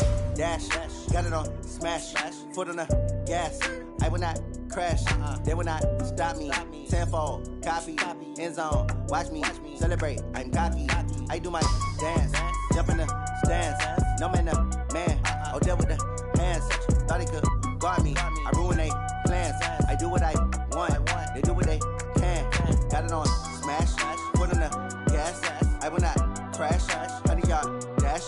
yard, dash. Got it on, smash. Foot on the gas. I will not crash. They will not stop me. Tenfold, copy, end zone. Watch me celebrate. I'm cocky. I do my dance. Jump in the stands. No man, the man. Oh, there with the hands. Thought he could guard me. I ruin they plans. I do what I want. They do what they can. Got it on, smash. Foot on the gas. I will not crash. 100 yard dash.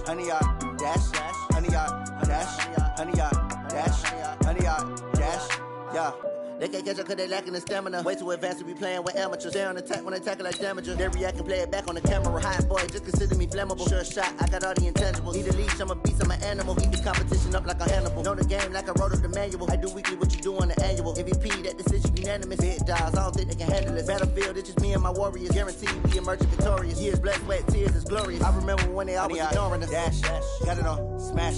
100 yard dash. 100 yard dash. 100 yard dash. 100 yard dash. Yeah. They can't catch up cause they lacking the stamina. Way too advanced to be playing with amateurs. Stay on attack when they tackle like damager. They react and play it back on the camera. Hot boy, just consider me flammable. Sure shot, I got all the intangibles. Need a leash, I'm a beast, I'm an animal. Eat the competition up like a Hannibal. Know the game like I wrote up the manual. I do weekly what you do on the annual. MVP, that decision unanimous. Big dogs, I don't think they can handle it. Battlefield, it's just me and my warriors. Guaranteed we emerging victorious. Years, blood, sweat, tears, it's glorious. I remember when they always ignoring us. Dash, got it on, smash.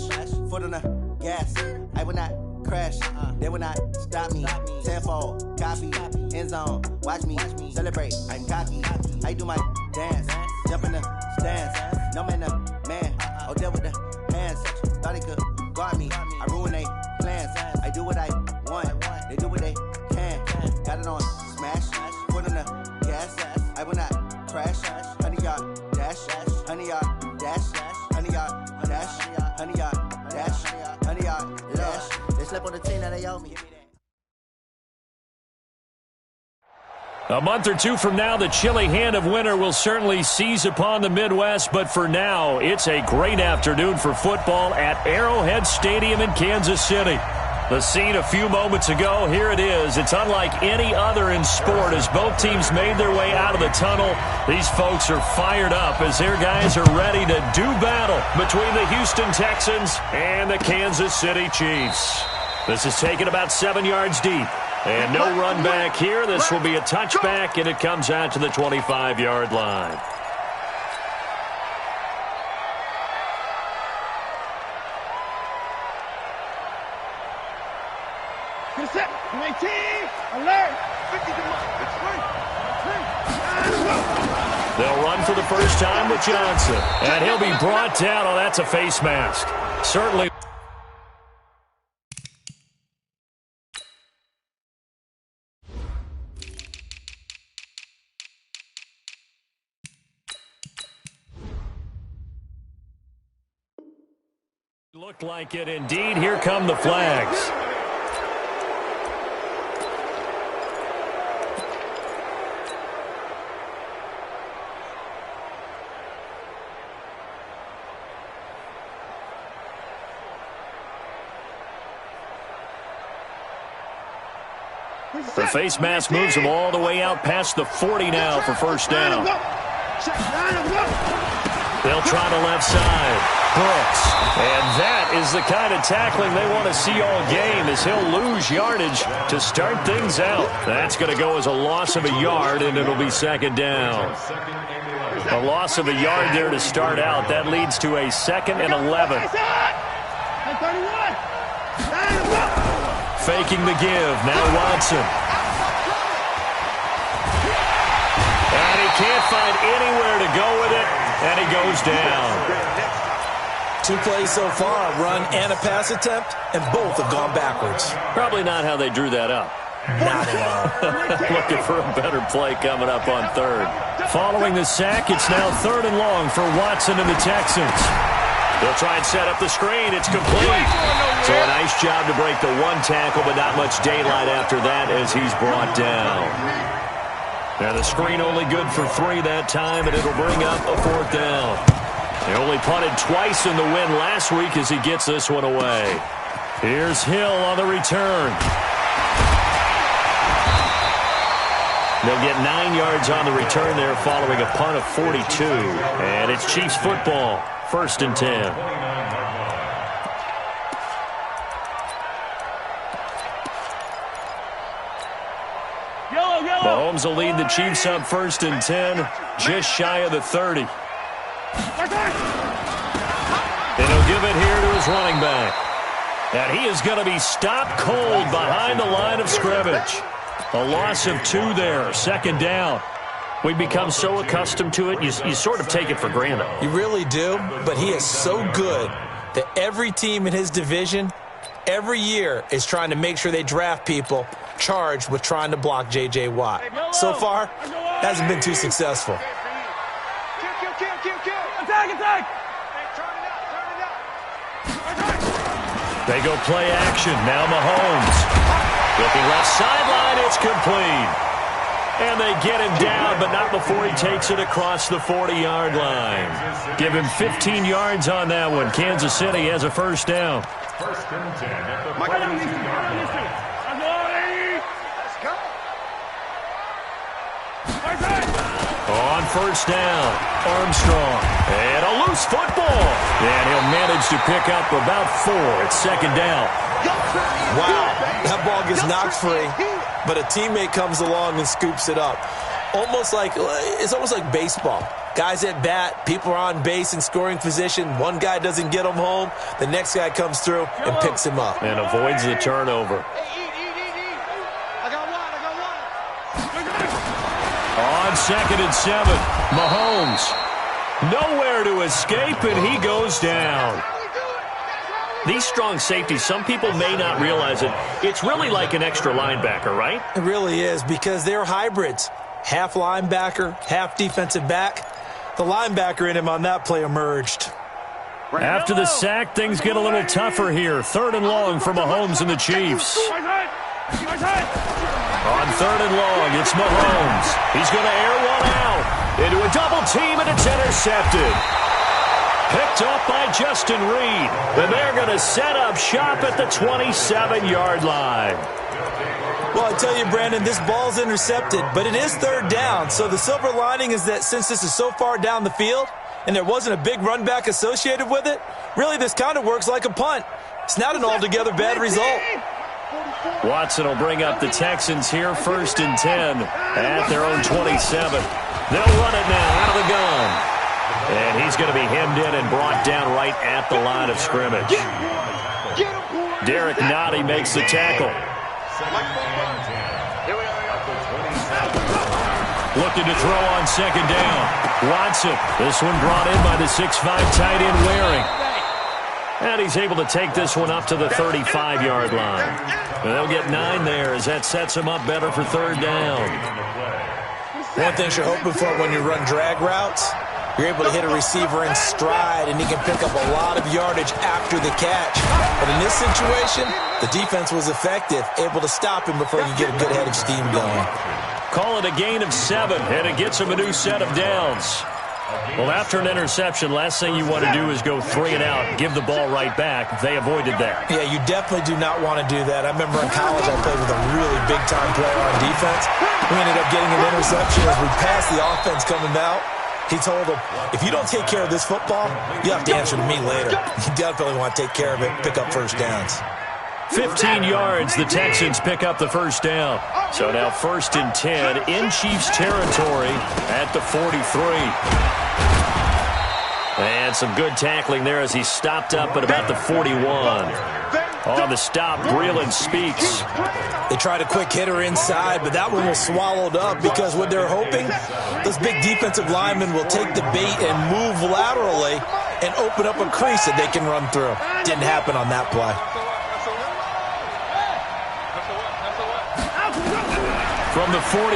Foot on the gas. I will not crash. They will not stop me. Tenfold, copy, end zone. Watch me celebrate. I'm cocky. I do my dance. Jump in the stands. No man, the man. Oh, there with the hands. Thought he could guard me. I ruin they plans. I do what I want. They do what they can. Got it on, smash. Foot on the gas. I will not crash. 100 yard dash. 100 yard dash. 100 yard dash. 100 yard dash. 100 yard dash. They slept on the team that they owe me. A month or two from now, the chilly hand of winter will certainly seize upon the Midwest, but for now, it's a great afternoon for football at Arrowhead Stadium in Kansas City. The scene a few moments ago, here it is. It's unlike any other in sport as both teams made their way out of the tunnel. These folks are fired up as their guys are ready to do battle between the Houston Texans and the Kansas City Chiefs. This is taken about 7 yards deep. And no run back here. This will be a touchback, and it comes out to the 25-yard line. Get set. 19. Alert. 50. They'll run for the first time with Johnson. And he'll be brought down. Oh, that's a face mask. Certainly. Looked like it indeed. Here come the flags. The face mask moves him all the way out past the 40 now for first down. They'll try the left side. Brooks. And that is the kind of tackling they want to see all game as he'll lose yardage to start things out. That's going to go as a loss of a yard, and it'll be second down. A loss of a yard there to start out. That leads to a 2nd and 11. Faking the give. Now Watson. And he can't find anywhere to go with it, and he goes down. 2 plays so far, a run and a pass attempt, and both have gone backwards. Probably not how they drew that up. Not at all. Looking for a better play coming up on third. Following the sack, it's now 3rd and long for Watson and the Texans. They'll try and set up the screen. It's complete. So a nice job to break the one tackle, but not much daylight after that as he's brought down. Now the screen only good for 3 that time, and it'll bring up a 4th down. They only punted twice in the win last week as he gets this one away. Here's Hill on the return. They'll get 9 yards on the return there following a punt of 42. And it's Chiefs football, 1st and 10. Mahomes will lead the Chiefs up 1st and 10, just shy of the 30. And he'll give it here to his running back. And he is going to be stopped cold behind the line of scrimmage. A loss of 2 there, 2nd down. We become so accustomed to it, you sort of take it for granted. You really do, but he is so good that every team in his division every year is trying to make sure they draft people charged with trying to block J.J. Watt. So far, hasn't been too successful. Attack! They go play action. Now Mahomes. Looking left sideline. It's complete. And they get him down, but not before he takes it across the 40-yard line. Give him 15 yards on that one. Kansas City has a first down. First and 10 at the 42-yard line. On first down, Armstrong. And a loose football. And he'll manage to pick up about 4 at second down. Wow, that ball gets knocked free, but a teammate comes along and scoops it up. It's almost like baseball. Guys at bat, people are on base in scoring position. One guy doesn't get him home. The next guy comes through and picks him up. And avoids the turnover. On second and 7, Mahomes. Nowhere to escape, and he goes down. These strong safeties, some people may not realize it. It's really like an extra linebacker, right? It really is, because they're hybrids. Half linebacker, half defensive back. The linebacker in him on that play emerged. After the sack, things get a little tougher here. 3rd and long for Mahomes and the Chiefs. On 3rd and long, it's Mahomes. He's going to air one out into a double team, and it's intercepted. Picked up by Justin Reed. And they're going to set up shop at the 27-yard line. Well, I tell you, Brandon, this ball's intercepted, but it is 3rd down. So the silver lining is that since this is so far down the field and there wasn't a big run back associated with it, really this kind of works like a punt. It's not an altogether bad result. Watson will bring up the Texans here, 1st and 10 at their own 27. They'll run it now out of the gun. And he's going to be hemmed in and brought down right at the line of scrimmage. Derek Nottie makes the tackle. Looking to throw on 2nd down. Watson. This one brought in by the 6'5" tight end Waring. And he's able to take this one up to the 35-yard line. And they'll get 9 there as that sets him up better for 3rd down. One thing you're hoping for when you run drag routes, you're able to hit a receiver in stride, and he can pick up a lot of yardage after the catch. But in this situation, the defense was effective, able to stop him before you get a good head of steam going. Call it a gain of 7, and it gets him a new set of downs. Well, after an interception, last thing you want to do is go 3 and out, give the ball right back. They avoided that. Yeah, you definitely do not want to do that. I remember in college I played with a really big-time player on defense. We ended up getting an interception as we passed the offense coming out. He told him, if you don't take care of this football, you have to answer to me later. You definitely want to take care of it, pick up first downs. 15 yards, the Texans pick up the first down. So now 1st and 10 in Chiefs territory at the 43. And some good tackling there as he stopped up at about the 41. On the stop, Breeland speaks. They tried a quick hitter inside, but that one was swallowed up because what they're hoping, those big defensive linemen will take the bait and move laterally and open up a crease that they can run through. Didn't happen on that play. From the 41,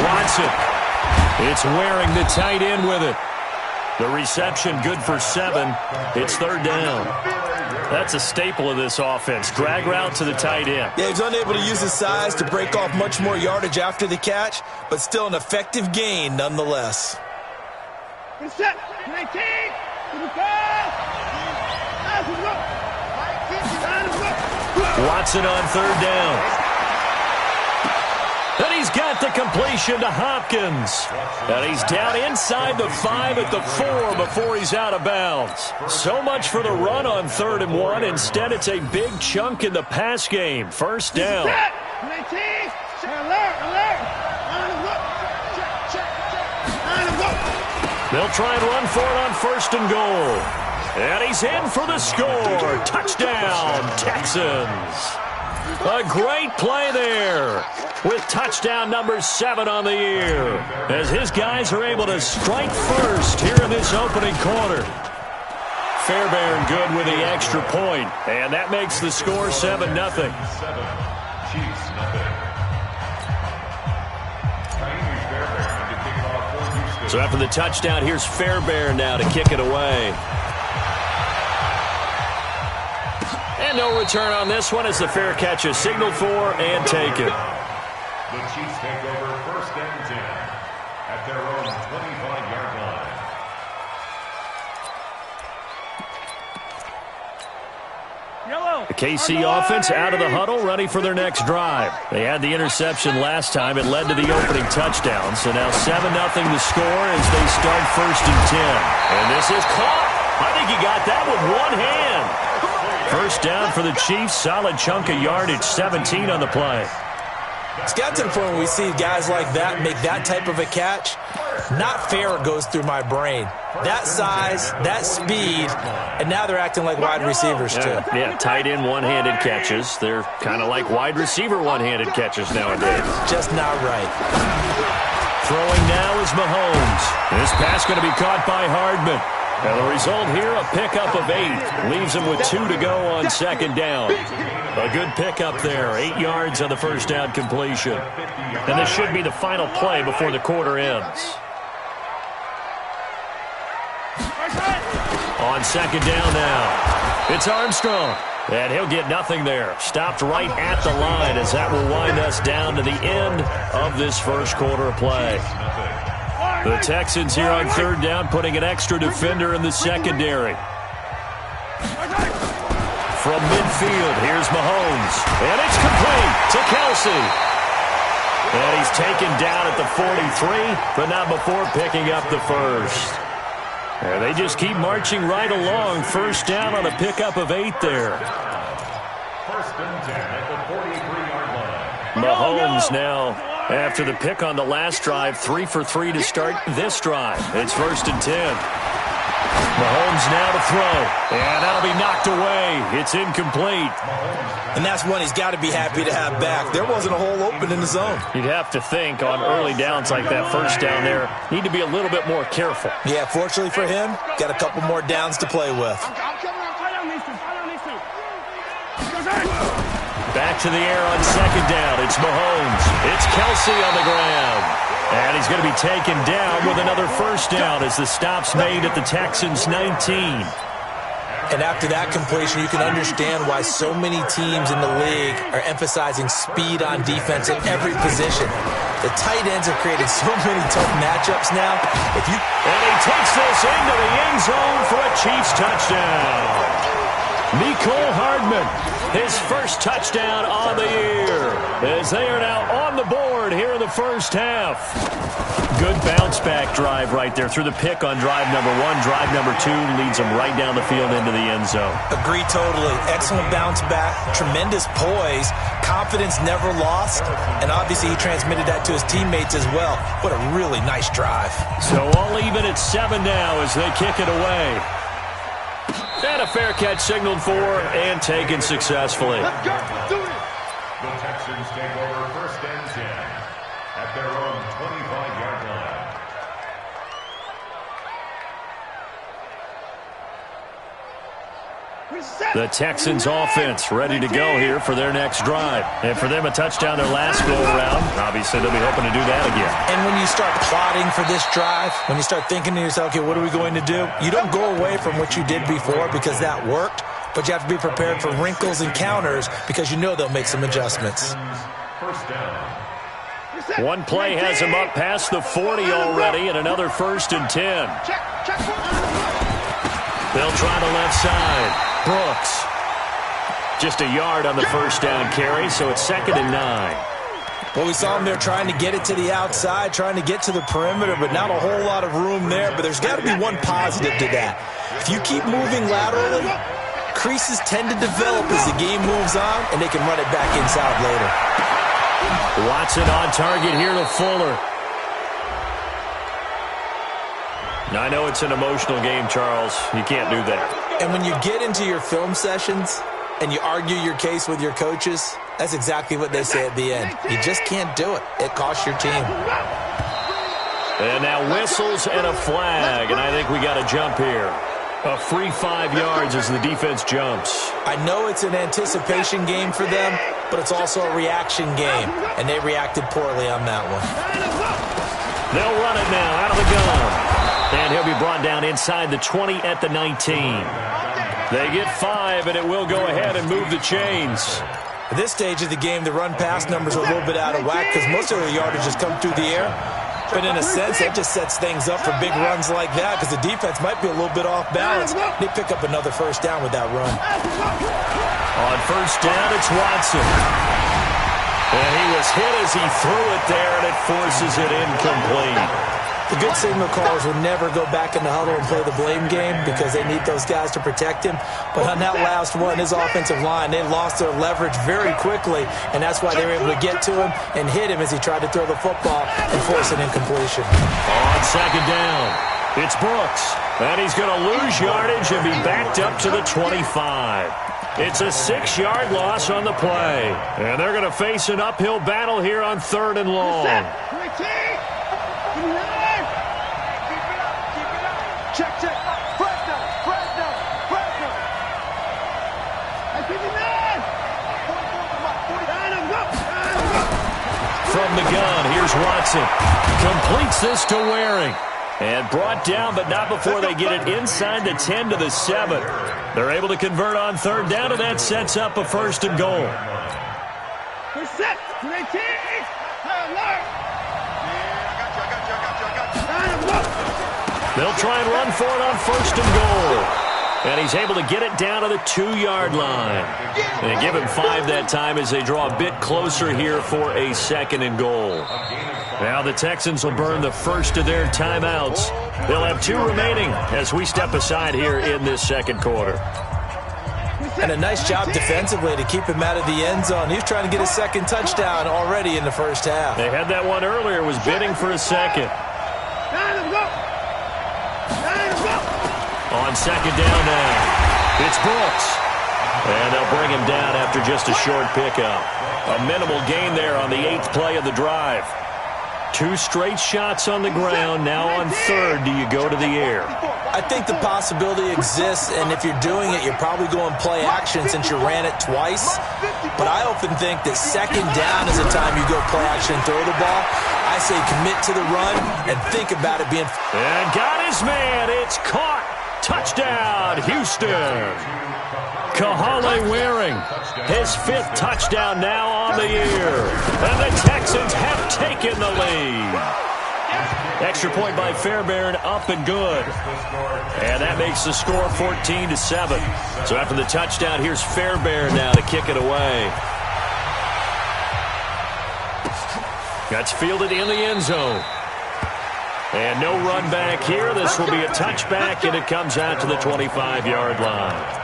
Watson. It's Waring the tight end with it. The reception good for 7. It's 3rd down. That's a staple of this offense. Drag route to the tight end. Yeah, he's unable to use his size to break off much more yardage after the catch, but still an effective gain nonetheless. Watson on 3rd down. And he's got the completion to Hopkins. And he's down inside the 5 at the 4 before he's out of bounds. So much for the run on 3rd and 1. Instead, it's a big chunk in the pass game. First down. They'll try and run for it on 1st and goal. And he's in for the score. Touchdown, Texans. A great play there with touchdown number 7 on the year as his guys are able to strike first here in this opening quarter. Fairbairn good with the extra point, and that makes the score 7-0. So after the touchdown, here's Fairbairn now to kick it away. And no return on this one as the fair catch is signaled for and taken. The Chiefs take over 1st and 10 at their own 25-yard line. The KC offense out of the huddle, ready for their next drive. They had the interception last time. It led to the opening touchdown. So now 7-0 the score as they start 1st and 10. And this is caught. I think he got that with one hand. 1st down for the Chiefs. Solid chunk of yardage, 17 on the play. It's got to the point where we see guys like that make that type of a catch. Not fair goes through my brain. That size, that speed, and now they're acting like wide receivers too. Yeah, tight end one-handed catches. They're kind of like wide receiver one-handed catches nowadays. Just not right. Throwing now is Mahomes. This pass going to be caught by Hardman. And the result here, a pickup of 8. Leaves him with 2 to go on 2nd down. A good pickup there. 8 yards on the 1st down completion. And this should be the final play before the quarter ends. On 2nd down now. It's Armstrong. And he'll get nothing there. Stopped right at the line as that will wind us down to the end of this first quarter of play. The Texans here on 3rd down, putting an extra defender in the secondary. From midfield, here's Mahomes. And it's complete to Kelsey. And he's taken down at the 43, but not before picking up the 1st. And they just keep marching right along. 1st down on a pickup of 8 there. 1st and 10 at the 43-yard line. Mahomes now, after the pick on the last drive, 3 for 3 to start this drive. It's 1st and 10. Mahomes now to throw, and that'll be knocked away. It's incomplete. And that's one he's got to be happy to have back. There wasn't a hole open in the zone. You'd have to think on early downs like that 1st down there, need to be a little bit more careful. Yeah, fortunately for him, got a couple more downs to play with. Back to the air on 2nd down. It's Mahomes. It's Kelsey on the ground. And he's going to be taken down with another 1st down as the stop's made at the Texans' 19. And after that completion, you can understand why so many teams in the league are emphasizing speed on defense at every position. The tight ends have created so many tough matchups now. And he takes this into the end zone for a Chiefs touchdown. Mecole Hardman, his 1st touchdown on the year, as they are now on the board here in the 1st half. Good bounce-back drive right there through the pick on drive number 1. Drive number 2 leads them right down the field into the end zone. Agree totally. Excellent bounce-back, tremendous poise, confidence never lost, and obviously he transmitted that to his teammates as well. What a really nice drive. So all even at 7 now as they kick it away. And a fair catch signaled for and taken successfully. The Texans take over 1st and 10 at their own 25-yard line. The Texans offense ready to go here for their next drive. And for them, a touchdown their last go-around. Obviously, they'll be hoping to do that again. And when you start plotting for this drive, when you start thinking to yourself, okay, what are we going to do? You don't go away from what you did before because that worked, but you have to be prepared for wrinkles and counters because you know they'll make some adjustments. 1st down. One play has him up past the 40 already, and another 1st and 10. They'll try the left side. Brooks. Just a yard on the 1st down carry, so it's 2nd and 9. Well, we saw him there trying to get it to the outside, trying to get to the perimeter, but not a whole lot of room there. But there's got to be one positive to that. If you keep moving laterally, creases tend to develop as the game moves on, and they can run it back inside later. Watson on target here to Fuller. Now, I know it's an emotional game, Charles. You can't do that. And when you get into your film sessions and you argue your case with your coaches, that's exactly what they say at the end. You just can't do it. It costs your team. And now whistles and a flag, and I think we got a jump here. A free 5 yards as the defense jumps. I know it's an anticipation game for them, but it's also a reaction game, and they reacted poorly on that one. They'll run it now out of the gun. And he'll be brought down inside the 20 at the 19. They get 5, and it will go ahead and move the chains. At this stage of the game, the run-pass numbers are a little bit out of whack because most of the yardage just come through the air. But in a sense, that just sets things up for big runs like that because the defense might be a little bit off balance. They pick up another first down with that run. On first down, it's Watson. And he was hit as he threw it there, and it forces it incomplete. The good signal callers would never go back in the huddle and play the blame game because they need those guys to protect him. But on that last one, his offensive line, they lost their leverage very quickly, and that's why they were able to get to him and hit him as he tried to throw the football and force an incompletion. On second down, it's Brooks. And he's going to lose yardage and be backed up to the 25. It's a 6-yard loss on the play. And they're going to face an uphill battle here on 3rd and long. Check. Fresno. From the gun, here's Watson. Completes this to Waring. And brought down, but not before they get it inside the 10 to the 7. They're able to convert on 3rd down, and that sets up a 1st and goal. We're set. They'll try and run for it on 1st and goal. And he's able to get it down to the 2-yard line. And they give him 5 that time as they draw a bit closer here for a 2nd and goal. Now the Texans will burn the first of their timeouts. They'll have 2 remaining as we step aside here in this 2nd quarter. And a nice job defensively to keep him out of the end zone. He was trying to get a 2nd touchdown already in the first half. They had that one earlier, was bidding for a 2nd. On 2nd down now, it's Brooks. And they'll bring him down after just a short pickup. A minimal gain there on the 8th play of the drive. 2 straight shots on the ground. Now on 3rd, do you go to the air? I think the possibility exists, and if you're doing it, you're probably going play action since you ran it twice. But I often think that 2nd down is the time you go play action and throw the ball. I say commit to the run and think about it being... And got his man. It's caught. Touchdown, Houston. Kahale Waring, his 5th touchdown now on the year. And the Texans have taken the lead. Extra point by Fairbairn, up and good. And that makes the score 14-7. So after the touchdown, here's Fairbairn now to kick it away. That's fielded in the end zone. And no run back here. This will be a touchback, and it comes out to the 25-yard line.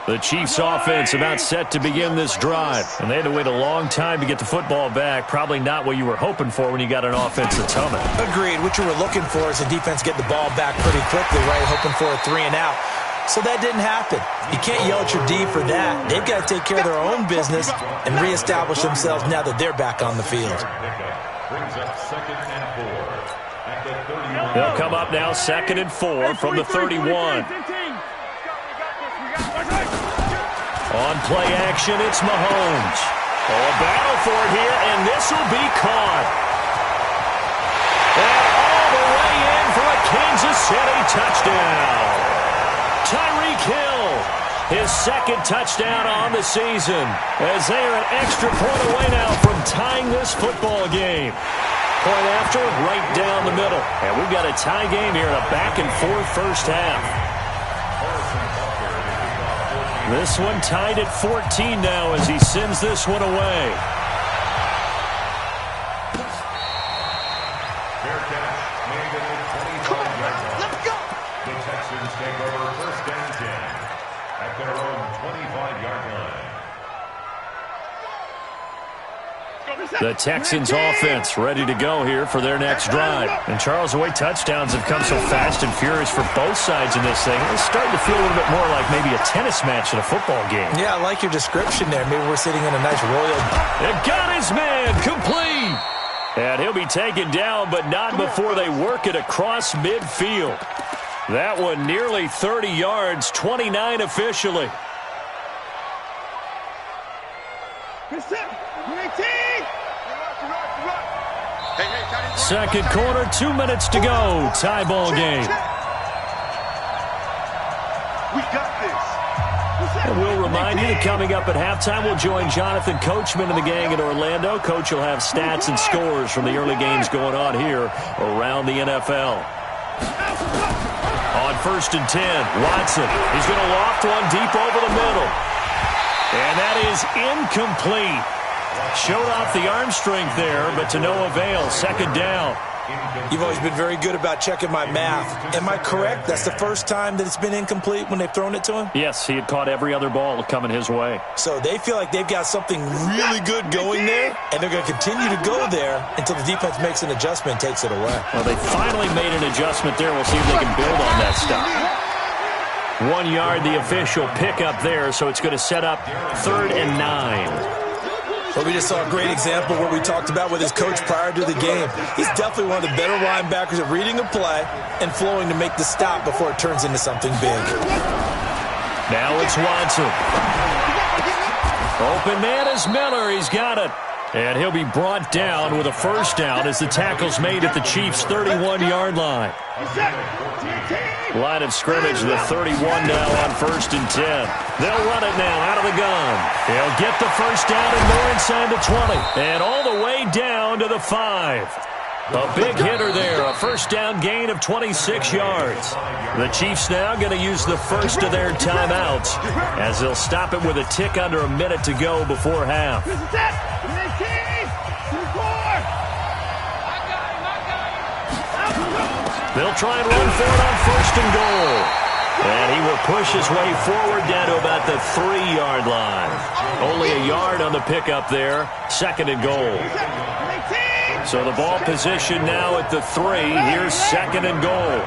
The Chiefs offense about set to begin this drive. And they had to wait a long time to get the football back. Probably not what you were hoping for when you got an offense that's humming. Agreed. What you were looking for is the defense get the ball back pretty quickly, right? Hoping for a 3 and out. So that didn't happen. You can't yell at your D for that. They've got to take care of their own business and reestablish themselves now that they're back on the field. They'll come up now 2nd and 4 from the 31. On play action, it's Mahomes. Oh, a battle for it here, and this will be caught. And all the way in for a Kansas City touchdown. Tyreek Hill, his 2nd touchdown on the season, as they are an extra point away now from tying this football game. Point after, right down the middle. And we've got a tie game here in a back-and-forth first half. This one tied at 14 now as he sends this one away. Fair catch made at the 25-yard line. Let's go. The Texans take over 1st and 10 at their own 25-yard line. The Texans offense ready to go here for their next drive. And Charles, the way touchdowns have come so fast and furious for both sides in this thing, it's starting to feel a little bit more like maybe a tennis match in a football game. Yeah, I like your description there. Maybe we're sitting in a nice royal. It got his man complete. And he'll be taken down, but not before they work it across midfield. That one nearly 30 yards, 29 officially. Second quarter, 2 minutes to go. Tie ball game. We got this. And we'll remind you that coming up at halftime, we'll join Jonathan Coachman and the gang in Orlando. Coach will have stats and scores from the early games going on here around the NFL. On 1st and 10, Watson. He's going to loft one deep over the middle. And that is incomplete. Showed off the arm strength there, but to no avail. Second down. You've always been very good about checking my math. Am I correct? That's the first time that it's been incomplete when they've thrown it to him? Yes, he had caught every other ball coming his way. So they feel like they've got something really good going there, and they're going to continue to go there until the defense makes an adjustment and takes it away. Well, they finally made an adjustment there. We'll see if they can build on that stuff. 1 yard, the official pickup there, so it's going to set up 3rd and 9. Well, we just saw a great example of what we talked about with his coach prior to the game. He's definitely one of the better linebackers at reading a play and flowing to make the stop before it turns into something big. Now it's Watson. Open man is Miller. He's got it. And he'll be brought down with a first down as the tackle's made at the Chiefs' 31-yard line. Line of scrimmage, the 31 now on 1st and 10. They'll run it now out of the gun. He'll get the first down and more inside the 20. And all the way down to the 5. A big hitter there, a first down gain of 26 yards. The Chiefs now going to use the first of their timeouts as they'll stop it with a tick under a minute to go before half. They'll try and run for it on 1st and goal. And he will push his way forward down to about the 3-yard line. Only a yard on the pickup there. 2nd and goal. So the ball position now at the 3. Here's 2nd and goal.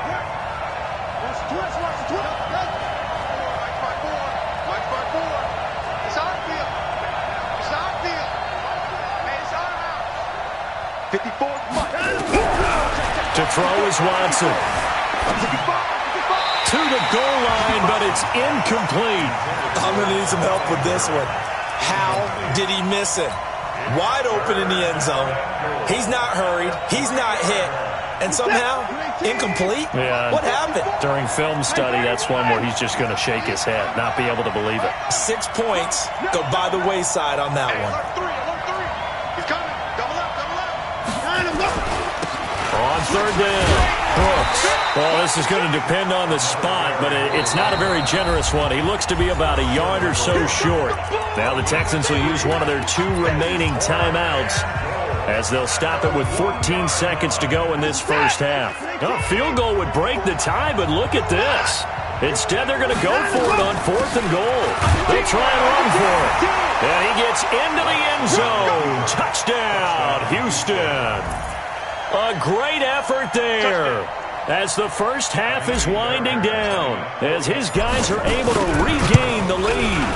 To throw is Watson. To the goal line, but it's incomplete. I'm going to need some help with this one. How did he miss it? Wide open in the end zone. He's not hurried. He's not hit. And somehow, incomplete? Yeah. What happened? During film study, that's one where he's just going to shake his head, not be able to believe it. 6 points go by the wayside on that one. On 3rd down, Brooks. Well, this is going to depend on the spot, but it's not a very generous one. He looks to be about a yard or so short. Now the Texans will use one of their 2 remaining timeouts as they'll stop it with 14 seconds to go in this first half. A field goal would break the tie, but look at this. Instead, they're going to go for it on 4th and goal. They'll try and run for it. And he gets into the end zone. Touchdown, Houston. A great effort there as the first half is winding down, as his guys are able to regain the lead.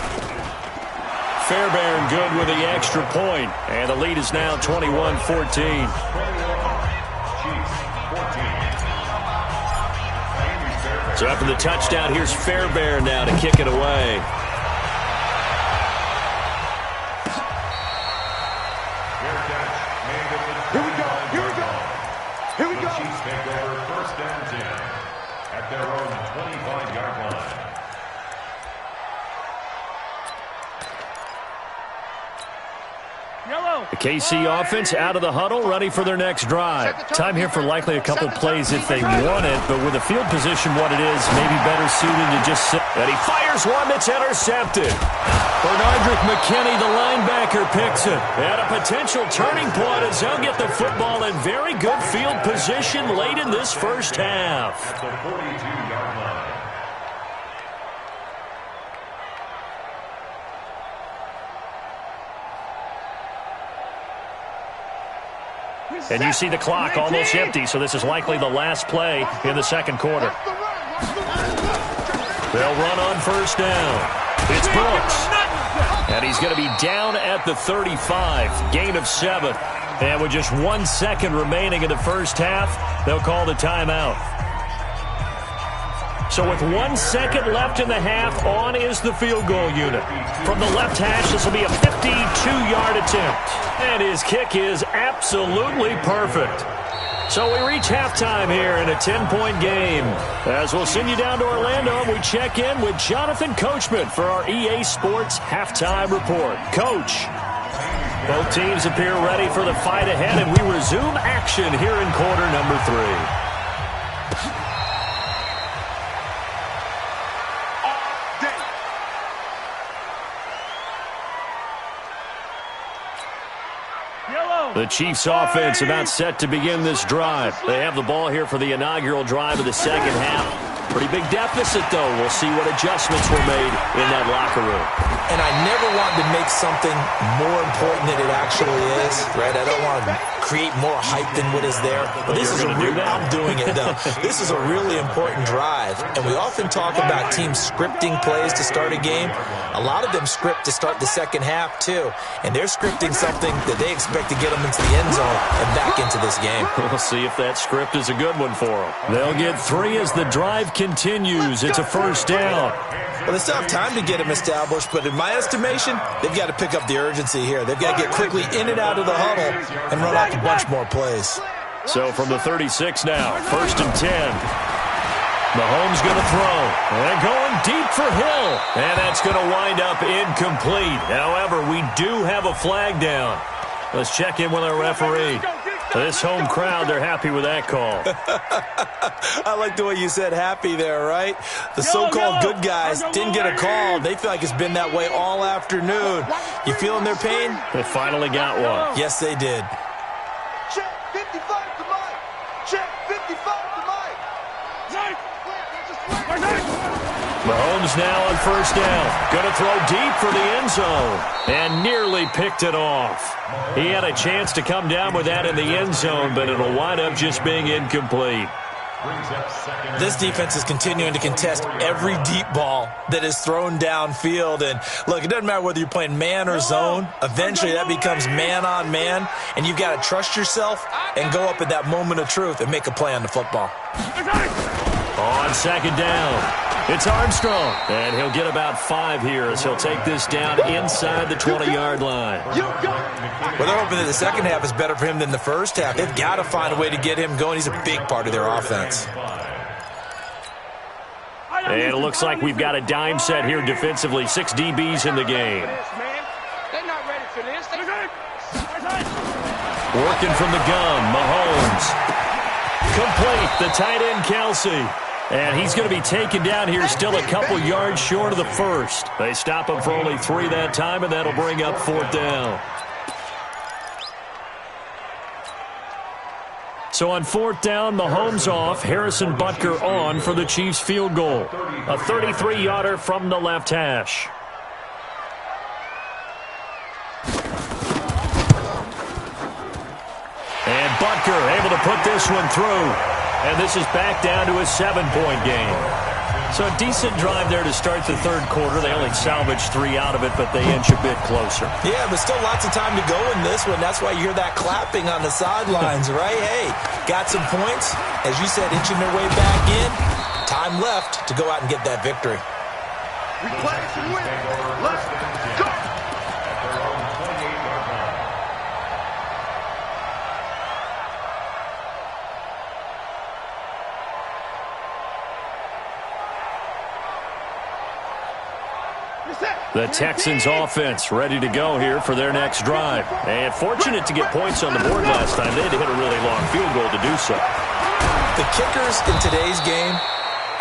Fairbairn good with the extra point, and the lead is now 21-14. So after the touchdown, here's Fairbairn now to kick it away. The KC offense out of the huddle, ready for their next drive. Time here for likely a couple plays if they want it, but with the field position what it is, maybe better suited to just sit. And he fires one that's intercepted. Bernardrick McKinney, the linebacker, picks it. And a potential turning point as they'll get the football in very good field position late in this first half. At the 42-yard line. And you see the clock almost empty, so this is likely the last play in the second quarter. They'll run on first down. It's Brooks. And he's going to be down at the 35, gain of 7. And with just 1 second remaining in the first half, they'll call the timeout. So with 1 second left in the half, on is the field goal unit. From the left hash, this will be a 52-yard attempt. And his kick is absolutely perfect. So we reach halftime here in a 10-point game. As we'll send you down to Orlando, we check in with Jonathan Coachman for our EA Sports Halftime Report. Coach, both teams appear ready for the fight ahead, and we resume action here in quarter number 3. The Chiefs offense about set to begin this drive. They have the ball here for the inaugural drive of the second half. Pretty big deficit, though. We'll see what adjustments were made in that locker room. And I never wanted to make something more important than it actually is, right? I don't want to create more hype than what is there. But this is I'm doing it, though. This is a really important drive. And we often talk about teams scripting plays to start a game. A lot of them script to start the second half, too. And they're scripting something that they expect to get them into the end zone and back into this game. We'll see if that script is a good one for them. They'll get 3 as the drive continues. It's a first down. Well, they still have time to get them established, but in my estimation, they've got to pick up the urgency here. They've got to get quickly in and out of the huddle and run off a bunch more plays. So from the 36 now, 1st and 10. Mahomes going to throw. And going deep for Hill. And that's going to wind up incomplete. However, we do have a flag down. Let's check in with our referee. This home crowd, they're happy with that call. I like the way you said happy there, right? The so-called good guys didn't get a call. They feel like it's been that way all afternoon. You feeling their pain? They finally got one. Yes, they did. Check 55 to Mike. Check 55 to Mike. Mahomes now on first down. Going to throw deep for the end zone. And nearly picked it off. He had a chance to come down with that in the end zone, but it'll wind up just being incomplete. This defense is continuing to contest every deep ball that is thrown downfield. And, look, it doesn't matter whether you're playing man or zone. Eventually that becomes man-on-man, and you've got to trust yourself and go up at that moment of truth and make a play on the football. On second down, it's Armstrong. And he'll get about 5 here as he'll take this down inside the 20-yard line. Well, they're hoping that the second half is better for him than the first half. They've got to find a way to get him going. He's a big part of their offense. And it looks like we've got a dime set here defensively. 6 DBs in the game. They're not ready for this. Working from the gun, Mahomes. Complete, the tight end, Kelsey. And he's going to be taken down here still a couple yards short of the first. They stop him for only 3 that time, and that'll bring up 4th down. So on 4th down, Mahomes off, Harrison Butker on for the Chiefs field goal. A 33-yarder from the left hash. And Butker able to put this one through. And this is back down to a 7-point game. So a decent drive there to start the third quarter. They only salvaged 3 out of it, but they inch a bit closer. Yeah, but still lots of time to go in this one. That's why you hear that clapping on the sidelines, right? Hey, got some points. As you said, inching their way back in. Time left to go out and get that victory. Replace and win. Let's go. The Texans offense ready to go here for their next drive. And fortunate to get points on the board last time. They had to hit a really long field goal to do so. The kickers in today's game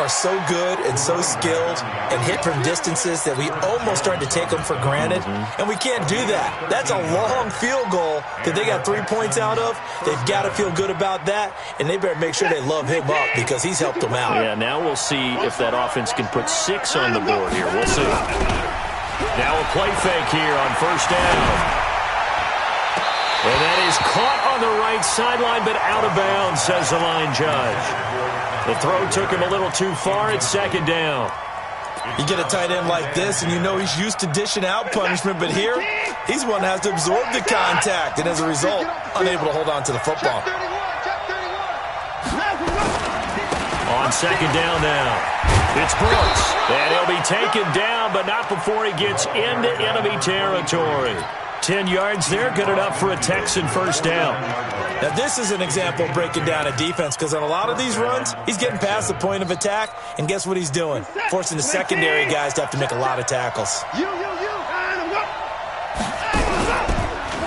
are so good and so skilled and hit from distances that we almost start to take them for granted. And we can't do that. That's a long field goal that they got 3 points out of. They've got to feel good about that, and they better make sure they love him up because he's helped them out. Yeah, now we'll see if that offense can put 6 on the board here. We'll see. Now a play fake here on first down. And that is caught on the right sideline, but out of bounds, says the line judge. The throw took him a little too far. It's second down. You get a tight end like this, and you know he's used to dishing out punishment, but here, he's one that has to absorb the contact, and as a result, unable to hold on to the football. On second down now, it's Brooks, and he'll be taken down, but not before he gets into enemy territory. 10 yards there, good enough for a Texan first down. Now, this is an example of breaking down a defense, because on a lot of these runs, he's getting past the point of attack, and guess what he's doing? Forcing the secondary guys to have to make a lot of tackles.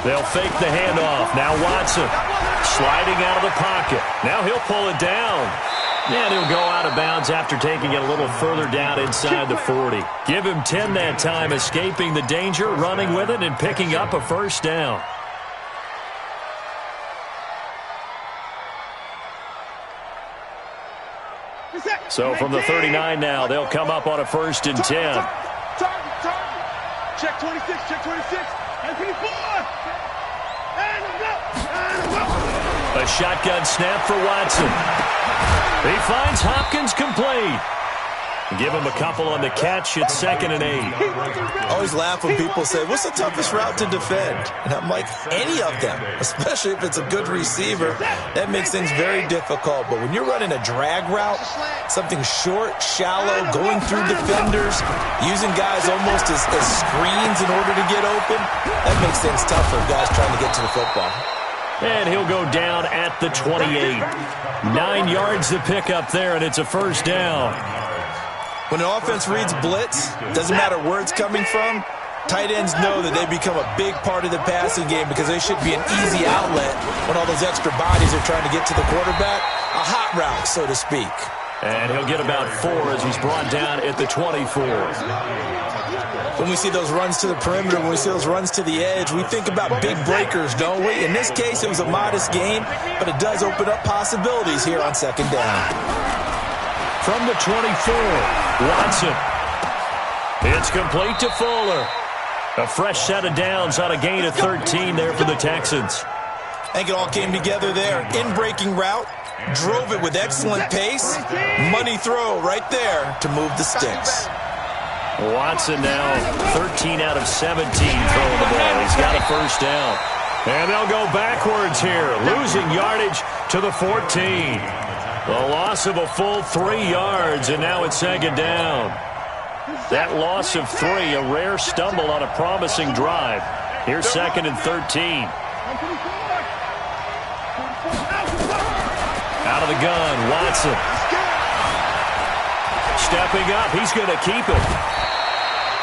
They'll fake the handoff. Now Watson sliding out of the pocket. Now he'll pull it down. And he'll go out of bounds after taking it a little further down inside the 40. Give him 10 that time, escaping the danger, running with it, and picking up a first down. So from the 39 now, they'll come up on a 1st and 10. Check 26, check 26. And 24. A shotgun snap for Watson. He finds Hopkins complete. Give him a couple on the catch. It's 2nd and 8. I always laugh when people say, what's the toughest route to defend? And I'm like, any of them, especially if it's a good receiver. That makes things very difficult. But when you're running a drag route, something short, shallow, going through defenders, using guys almost as screens in order to get open, that makes things tougher, guys trying to get to the football. And he'll go down at the 28. 9 yards to pick up there, and it's a first down. When an offense reads blitz, doesn't matter where it's coming from, tight ends know that they become a big part of the passing game because they should be an easy outlet when all those extra bodies are trying to get to the quarterback. A hot route, so to speak. And he'll get about 4 as he's brought down at the 24. When we see those runs to the perimeter, when we see those runs to the edge, we think about big breakers, don't we? In this case, it was a modest gain, but it does open up possibilities here on 2nd down. From the 24, Watson. It's complete to Fuller. A fresh set of downs on a gain of 13 there for the Texans. I think it all came together there. In-breaking route, drove it with excellent pace. Money throw right there to move the sticks. Watson now 13 out of 17 throwing the ball. He's got a first down. And they'll go backwards here, losing yardage to the 14. The loss of a full 3 yards, and now it's 2nd down. That loss of 3, a rare stumble on a promising drive. Here's 2nd and 13. Out of the gun, Watson. Stepping up, he's going to keep it.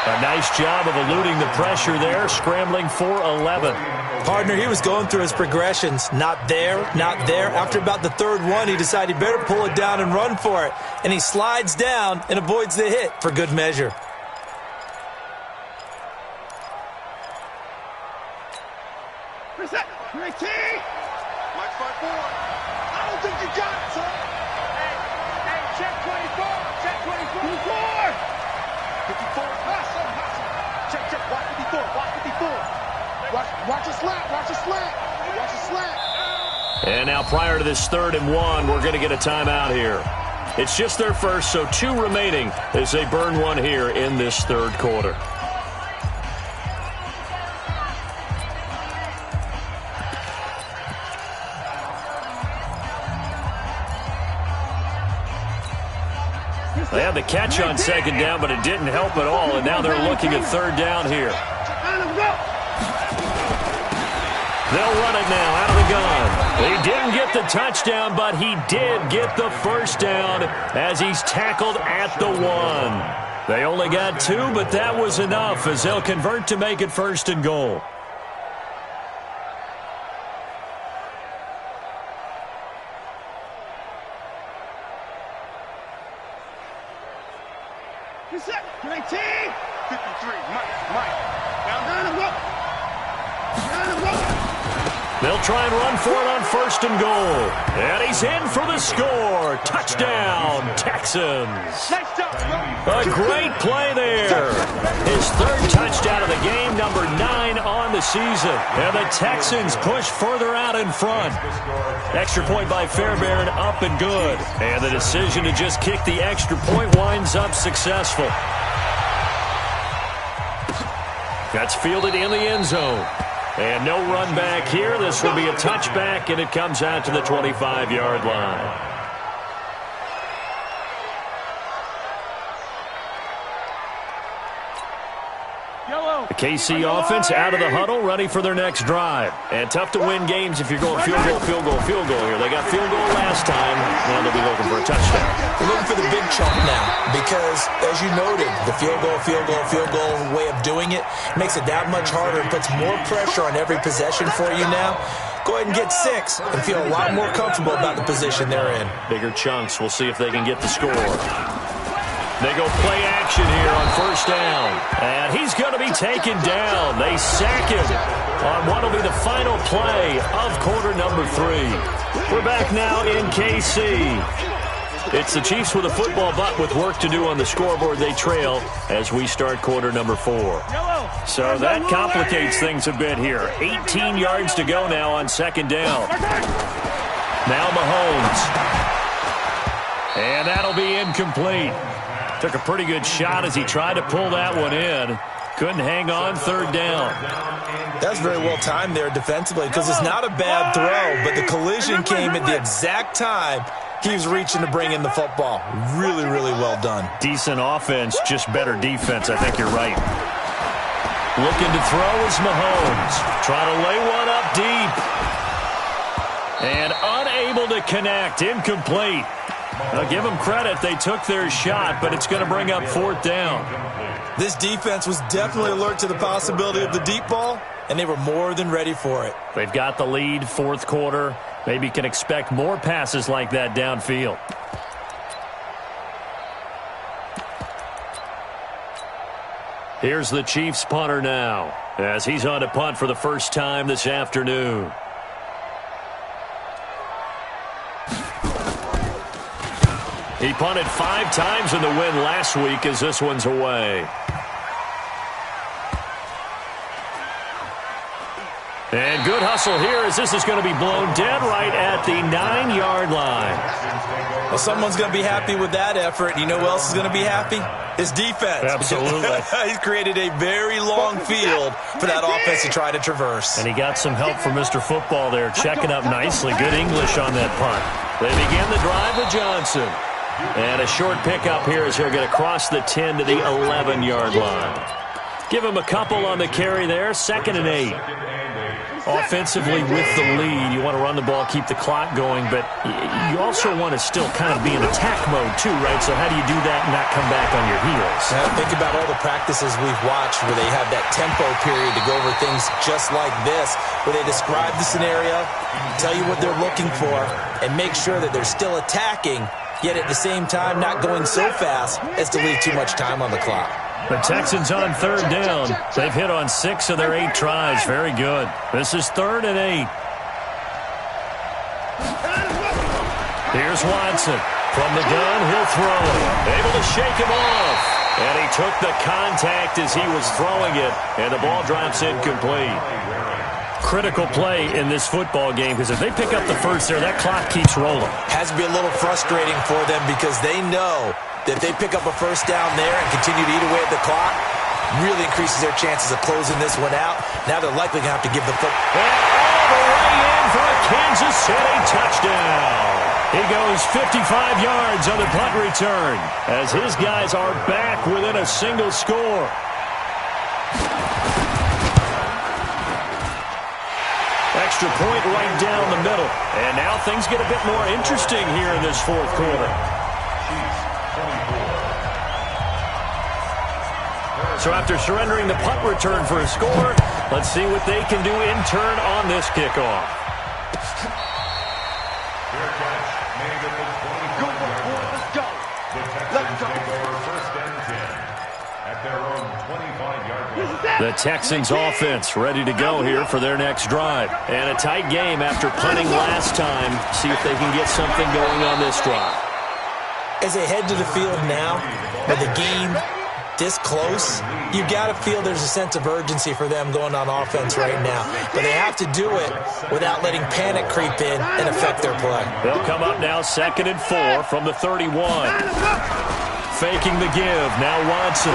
A nice job of eluding the pressure there, scrambling for 11. Partner, he was going through his progressions. Not there, not there. After about the 3rd one, he decided he better pull it down and run for it. And he slides down and avoids the hit for good measure. Reset. 19. Mike 5-4. I don't think you got it, son. Hey, check 24. Check 24. 54. 54. Check. Watch 54. Watch 54. Watch a slant. Watch a slant. Watch a slant. And now prior to this 3rd and 1, we're going to get a timeout here. It's just their first, so 2 remaining as they burn one here in this 3rd quarter. They had the catch on 2nd down, but it didn't help at all, and now they're looking at 3rd down here. They'll run it now out of the gun. He didn't get the touchdown, but he did get the first down as he's tackled at the 1. They only got 2, but that was enough as they'll convert to make it 1st and goal. Reset. 19. 53. Mike. Down. They'll try and run for it on 1st and goal. And he's in for the score. Touchdown, Texans. A great play there. His 3rd touchdown of the game, number 9 on the season. And the Texans push further out in front. Extra point by Fairbairn, up and good. And the decision to just kick the extra point winds up successful. That's fielded in the end zone. And no run back here. This will be a touchback, and it comes out to the 25-yard line. The KC offense out of the huddle, ready for their next drive. And tough to win games if you're going field goal, field goal, field goal here. They got field goal last time, and they'll be looking for a touchdown. They're looking for the big chunk now because, as you noted, the field goal way of doing it makes it that much harder and puts more pressure on every possession for you now. Go ahead and get 6 and feel a lot more comfortable about the position they're in. Bigger chunks. We'll see if they can get the score. They go play action here on 1st down. And he's going to be taken down. They sack him on what will be the final play of quarter number 3. We're back now in KC. It's the Chiefs with a football, but with work to do on the scoreboard. They trail as we start quarter number 4. So that complicates things a bit here. 18 yards to go now on 2nd down. Now Mahomes. And that'll be incomplete. Took a pretty good shot as he tried to pull that one in. Couldn't hang on 3rd down. That's very well timed there defensively because it's not a bad throw, but the collision came at the exact time he was reaching to bring in the football. Really, really well done. Decent offense, just better defense. I think you're right. Looking to throw is Mahomes. Trying to lay one up deep. And unable to connect. Incomplete. I'll give them credit. They took their shot, but it's going to bring up 4th down. This defense was definitely alert to the possibility of the deep ball, and they were more than ready for it. They've got the lead, 4th quarter. Maybe you can expect more passes like that downfield. Here's the Chiefs punter now, as he's on to punt for the first time this afternoon. He punted 5 times in the win last week as this one's away. And good hustle here as this is going to be blown dead right at the 9-yard line. Well, someone's going to be happy with that effort. You know who else is going to be happy? His defense. Absolutely. He's created a very long field for that offense to try to traverse. And he got some help from Mr. Football there, checking up nicely. Good English on that punt. They begin the drive with Johnson. And a short pickup here as he'll get across the 10 to the 11-yard line. Give him a couple on the carry there. 2nd and 8. Offensively with the lead, you want to run the ball, keep the clock going, but you also want to still kind of be in attack mode too, right? So how do you do that and not come back on your heels? Think about all the practices we've watched where they have that tempo period to go over things just like this, where they describe the scenario, tell you what they're looking for, and make sure that they're still attacking, yet at the same time not going so fast as to leave too much time on the clock. The Texans on 3rd down. They've hit on 6 of their 8 tries. Very good. This is 3rd and 8. Here's Watson. From the gun, he'll throw it. Able to shake him off. And he took the contact as he was throwing it. And the ball drops incomplete. Critical play in this football game because if they pick up the first there, that clock keeps rolling. Has to be a little frustrating for them because they know that if they pick up a first down there and continue to eat away at the clock, really increases their chances of closing this one out. Now they're likely going to have to give the foot. And all the way in for a Kansas City touchdown. He goes 55 yards on the punt return as his guys are back within a single score. Extra point right down the middle. And now things get a bit more interesting here in this 4th quarter. So after surrendering the punt return for a score, let's see what they can do in turn on this kickoff. at their own 25-yard line. The Texans offense ready to go here for their next drive. And a tight game after punting last time. See if they can get something going on this drive. As they head to the field now, with the game this close, you got to feel there's a sense of urgency for them going on offense right now. But they have to do it without letting panic creep in and affect their play. They'll come up now 2nd and 4 from the 31. Faking the give. Now Watson.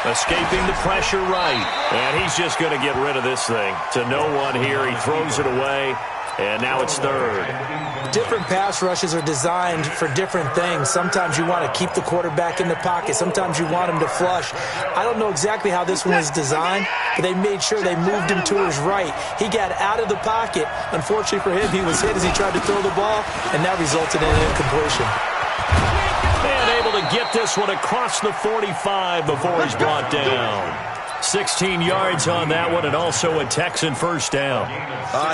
Escaping the pressure right. And he's just going to get rid of this thing. To no one here. He throws it away. And now it's 3rd. Different pass rushes are designed for different things. Sometimes you want to keep the quarterback in the pocket. Sometimes you want him to flush. I don't know exactly how this one was designed, but they made sure they moved him to his right. He got out of the pocket. Unfortunately for him, he was hit as he tried to throw the ball, and that resulted in an incompletion. And able to get this one across the 45 before he's brought down. 16 yards on that one, and also a Texan first down.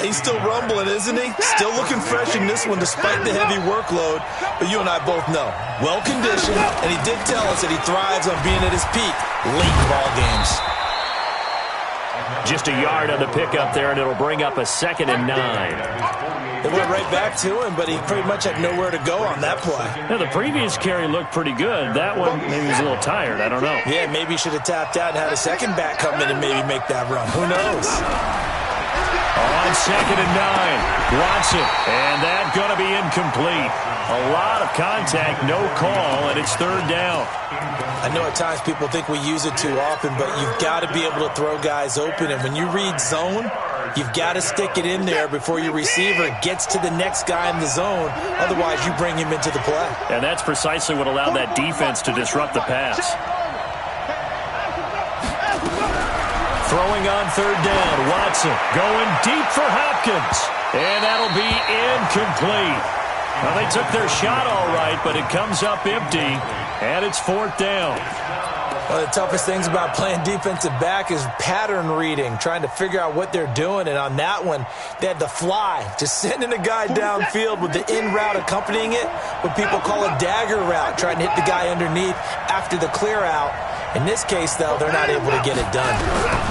He's still rumbling, isn't he? Still looking fresh in this one despite the heavy workload. But you and I both know, well-conditioned, and he did tell us that he thrives on being at his peak late in ball games. Just a yard on the pickup there, and it'll bring up a 2nd and 9. They went right back to him, but he pretty much had nowhere to go on that play. Yeah, the previous carry looked pretty good. That one, maybe he was a little tired. I don't know. Yeah, maybe he should have tapped out and had a second back come in and maybe make that run. Who knows? On 2nd and 9, Watson, and that's going to be incomplete. A lot of contact, no call, and it's 3rd down. I know at times people think we use it too often, but you've got to be able to throw guys open. And when you read zone, you've got to stick it in there before your receiver gets to the next guy in the zone. Otherwise, you bring him into the play. And that's precisely what allowed that defense to disrupt the pass. Throwing on 3rd down, Watson going deep for Hopkins. And that'll be incomplete. Well, they took their shot all right, but it comes up empty, and it's 4th down. One of the toughest things about playing defensive back is pattern reading, trying to figure out what they're doing. And on that one, they had the fly, just sending a guy downfield with the in route accompanying it, what people call a dagger route, trying to hit the guy underneath after the clear out. In this case, though, they're not able to get it done.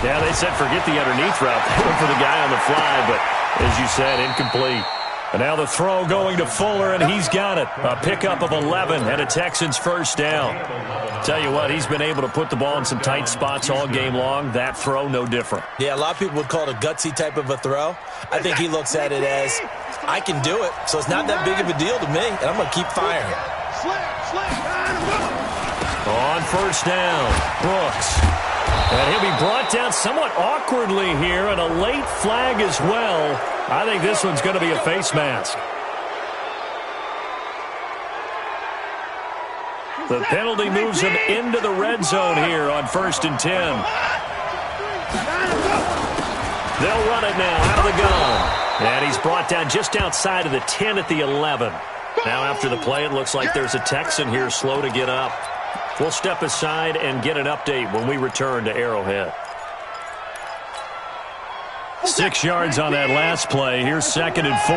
Yeah, they said forget the underneath route. They went for the guy on the fly, but as you said, incomplete. And now the throw going to Fuller, and he's got it. A pickup of 11 and a Texans first down. Tell you what, he's been able to put the ball in some tight spots all game long. That throw, no different. Yeah, a lot of people would call it a gutsy type of a throw. I think he looks at it as, I can do it, so it's not that big of a deal to me, and I'm going to keep firing. On first down, Brooks. And he'll be brought down somewhat awkwardly here, and a late flag as well. I think this one's going to be a face mask. The penalty moves him into the red zone here on 1st and 10. They'll run it now out of the gun. And he's brought down just outside of the 10 at the 11. Now after the play, it looks like there's a Texan here slow to get up. We'll step aside and get an update when we return to Arrowhead. 6 yards on that last play. Here's 2nd and 4.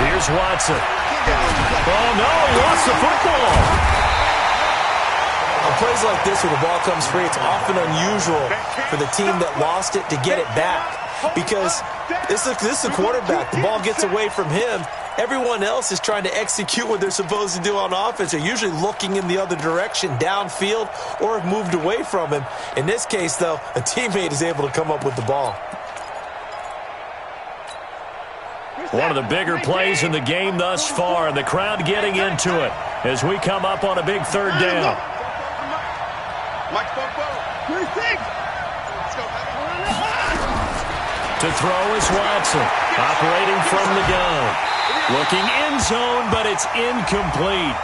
Here's Watson. Oh, no, he lost the football. On plays like this where the ball comes free, it's often unusual for the team that lost it to get it back. Because this is the quarterback. The ball gets away from him. Everyone else is trying to execute what they're supposed to do on offense. They're usually looking in the other direction, downfield, or have moved away from him. In this case, though, a teammate is able to come up with the ball. One of the bigger plays in the game thus far, and the crowd getting into it as we come up on a big 3rd down. To throw is Watson, operating from the gun. Looking end zone, but it's incomplete.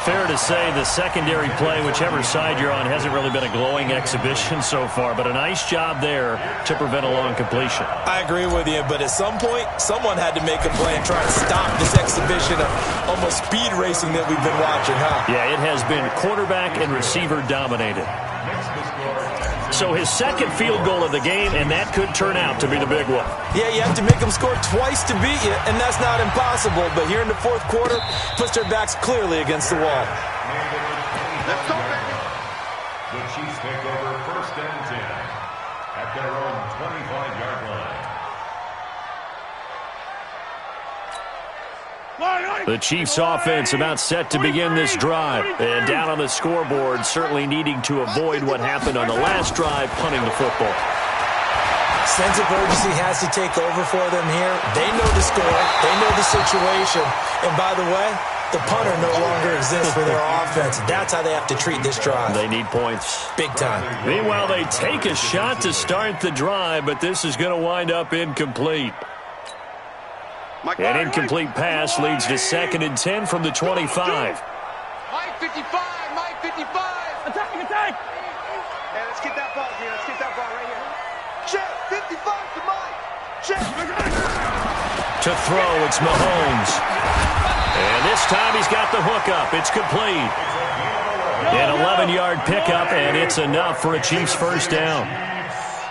Fair to say the secondary play, whichever side you're on, hasn't really been a glowing exhibition so far, but a nice job there to prevent a long completion. I agree with you, but at some point, someone had to make a play and try to stop this exhibition of almost speed racing that we've been watching, huh? Yeah, it has been quarterback and receiver dominated. So his second field goal of the game, and that could turn out to be the big one. Yeah, you have to make them score twice to beat you, and that's not impossible. But here in the fourth quarter, puts their backs clearly against the wall. Let's go, baby. The Chiefs take over first and 10 at their own 25-yard line. The Chiefs offense about set to begin this drive. And down on the scoreboard, certainly needing to avoid what happened on the last drive, punting the football. Sense of urgency has to take over for them here. They know the score. They know the situation. And by the way, the punter no longer exists for their offense. That's how they have to treat this drive. They need points. Big time. Meanwhile, they take a shot to start the drive, but this is going to wind up incomplete. An incomplete pass leads to 2nd and 10 from the 25. Mike 55, Mike 55. Attack. Hey, let's get that ball here. Let's get that ball right here. Check, 55 to Mike. Check. To throw, it's Mahomes. And this time he's got the hookup. It's complete. An 11-yard pickup, and it's enough for a Chiefs first down.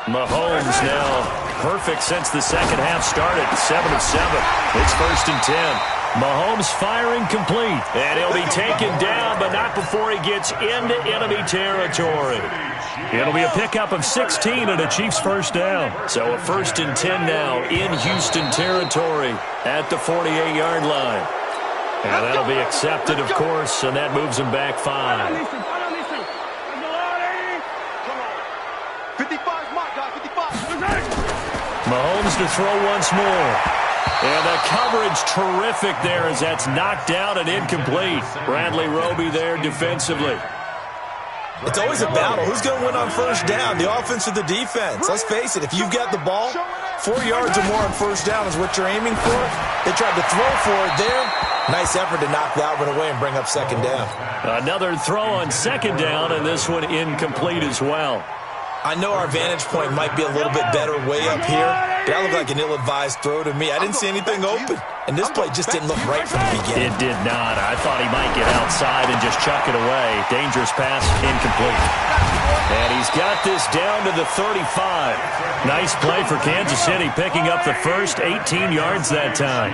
Mahomes now perfect since the second half started. 7 of 7. It's 1st and 10. Mahomes firing complete. And he'll be taken down, but not before he gets into enemy territory. It'll be a pickup of 16 and a Chiefs first down. So a 1st and 10 now in Houston territory at the 48-yard line. And that'll be accepted, of course, and that moves him back 5. 55's Mike, guys, 55. Mahomes to throw once more. And the coverage terrific there as that's knocked down and incomplete. Bradley Roby there defensively. It's always a battle. Who's going to win on first down, the offense or the defense? Let's face it, if you've got the ball, 4 yards or more on first down is what you're aiming for. They tried to throw for it there. Nice effort to knock that one away and bring up 2nd down. Another throw on 2nd down, and this one incomplete as well. I know our vantage point might be a little bit better way up here, but that looked like an ill-advised throw to me. I didn't see anything open, and this play just didn't look right from the beginning. It did not. I thought he might get outside and just chuck it away. Dangerous pass, incomplete. And he's got this down to the 35. Nice play for Kansas City, picking up the first 18 yards that time.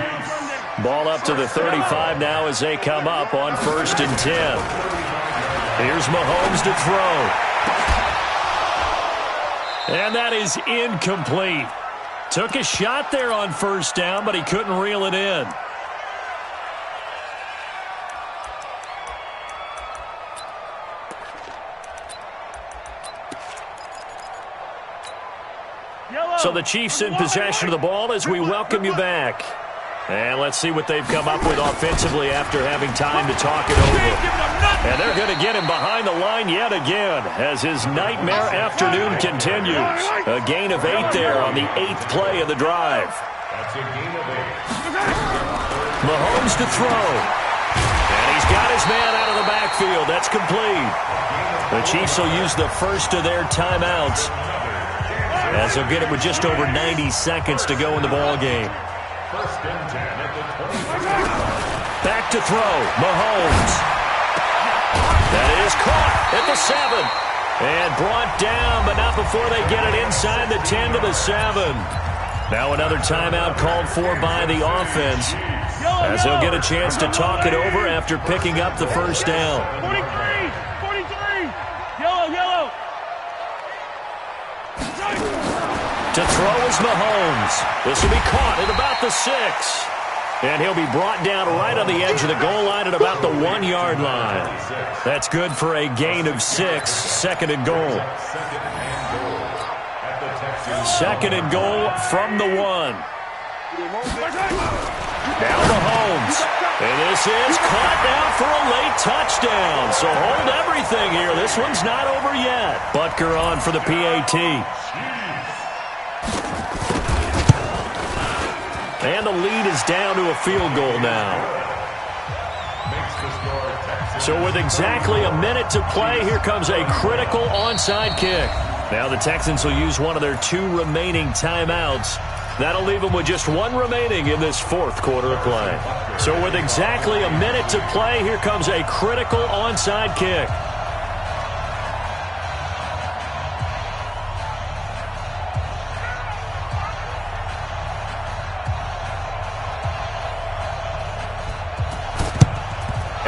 Ball up to the 35 now as they come up on 1st and 10. Here's Mahomes to throw. And that is incomplete. Took a shot there on first down, but he couldn't reel it in. So the Chiefs in possession of the ball as we welcome you back. And let's see what they've come up with offensively after having time to talk it over. And they're going to get him behind the line yet again as his nightmare afternoon continues. A gain of 8 there on the 8th play of the drive. That's a gain of 8. Mahomes to throw. And he's got his man out of the backfield. That's complete. The Chiefs will use the first of their timeouts as they'll get it with just over 90 seconds to go in the ball game. 1st and 10 at the 20. Back to throw. Mahomes. That is caught at the 7. And brought down, but not before they get it inside the 10 to the 7. Now another timeout called for by the offense as they'll get a chance to talk it over after picking up the first down. 43. Yellow. To throw is Mahomes. This will be caught at about the 6. And he'll be brought down right on the edge of the goal line at about the 1-yard line. That's good for a gain of 6. 2nd and goal. 2nd and goal from the 1. Now Mahomes. And this is caught now for a late touchdown. So hold everything here. This one's not over yet. Butker on for the PAT. And the lead is down to a field goal now. So with exactly a minute to play, here comes a critical onside kick. Now the Texans will use one of their 2 remaining timeouts. That'll leave them with just 1 remaining in this 4th quarter of play. So with exactly a minute to play, here comes a critical onside kick.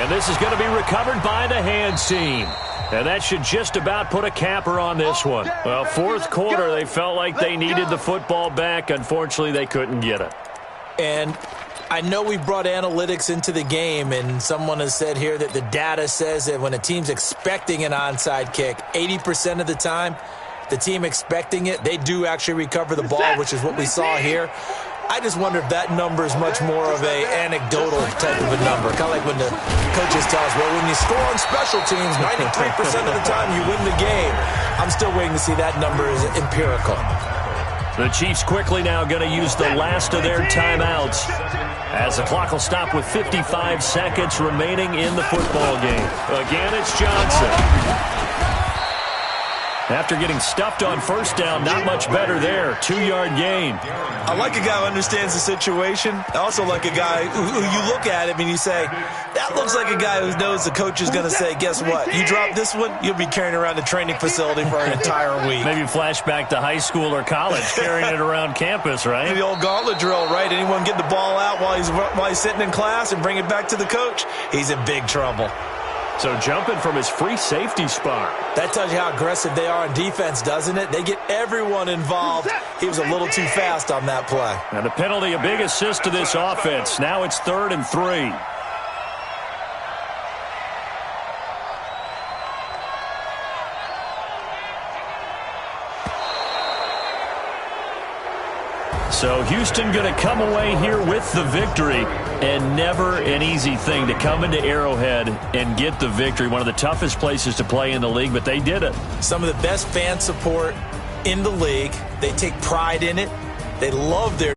And this is going to be recovered by the hands team. And that should just about put a capper on this one. Well, fourth quarter, they felt like they needed the football back. Unfortunately, they couldn't get it. And I know we brought analytics into the game, and someone has said here that the data says that when a team's expecting an onside kick, 80% of the time, the team expecting it, they do actually recover the ball, which is what we saw here. I just wonder if that number is much more of a anecdotal type of a number. Kind of like when the coaches tell us, well, when you score on special teams, 93% of the time you win the game. I'm still waiting to see that number is empirical. The Chiefs quickly now going to use the last of their timeouts as the clock will stop with 55 seconds remaining in the football game. Again, it's Johnson. After getting stuffed on first down, not much better there. 2-yard gain. I like a guy who understands the situation. I also like a guy who you look at him and you say, that looks like a guy who knows the coach is going to say, guess what? You drop this one, you'll be carrying around the training facility for an entire week. Maybe flashback to high school or college, carrying it around campus, right? The old gauntlet drill, right? Anyone get the ball out while he's sitting in class and bring it back to the coach, he's in big trouble. So jumping from his free safety spot. That tells you how aggressive they are on defense, doesn't it? They get everyone involved. He was a little too fast on that play. And a penalty, a big assist to this offense. Now it's 3rd and 3. So Houston going to come away here with the victory, and never an easy thing to come into Arrowhead and get the victory. One of the toughest places to play in the league, but they did it. Some of the best fan support in the league. They take pride in it. They love their